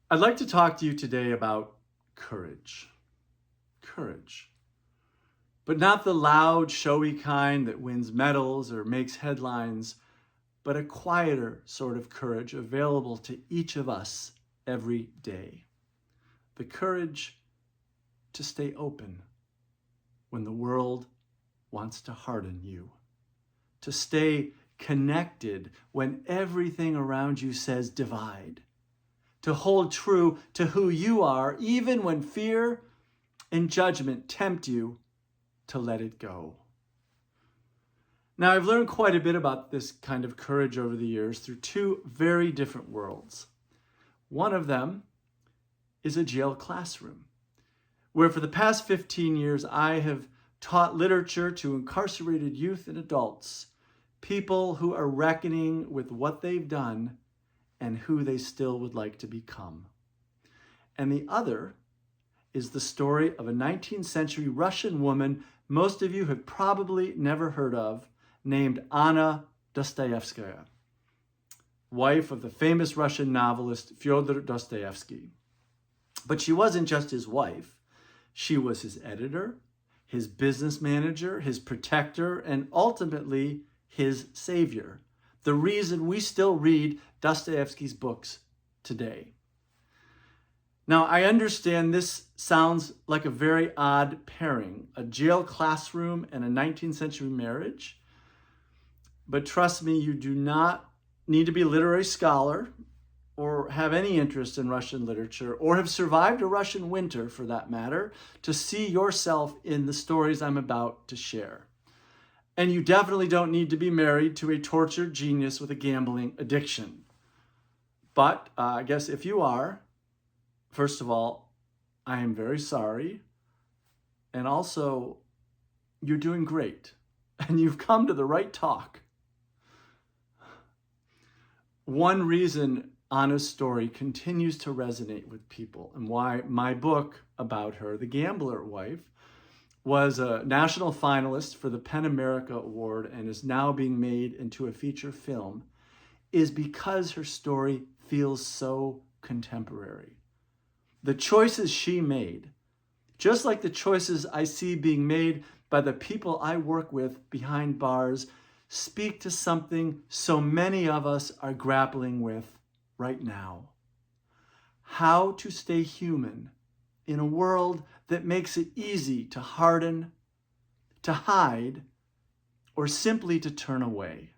I'd like to talk to you today about courage. Courage. But not the loud, showy kind that wins medals or makes headlines, but a quieter sort of courage available to each of us every day. The courage to stay open when the world wants to harden you. To stay connected when everything around you says divide. To hold true to who you are, even when fear and judgment tempt you to let it go. Now, I've learned quite a bit about this kind of courage over the years through two very different worlds. One of them is a jail classroom, where for the past 15 years, I have taught literature to incarcerated youth and adults, people who are reckoning with what they've done and who they still would like to become. And the other is the story of a 19th century Russian woman most of you have probably never heard of, named Anna Dostoyevskaya, wife of the famous Russian novelist Fyodor Dostoyevsky. But she wasn't just his wife. She was his editor, his business manager, his protector, and ultimately his savior. The reason we still read Dostoevsky's books today. Now, I understand this sounds like a very odd pairing, a jail classroom and a 19th century marriage. But trust me, you do not need to be a literary scholar or have any interest in Russian literature or have survived a Russian winter, for that matter, to see yourself in the stories I'm about to share. And you definitely don't need to be married to a tortured genius with a gambling addiction. But I guess if you are, first of all, I am very sorry. And also, you're doing great. And you've come to the right talk. One reason Anna's story continues to resonate with people and why my book about her, The Gambler Wife, was a national finalist for the PEN America Award and is now being made into a feature film, is because her story feels so contemporary. The choices she made, just like the choices I see being made by the people I work with behind bars, speak to something so many of us are grappling with right now. How to stay human in a world that makes it easy to harden, to hide, or simply to turn away.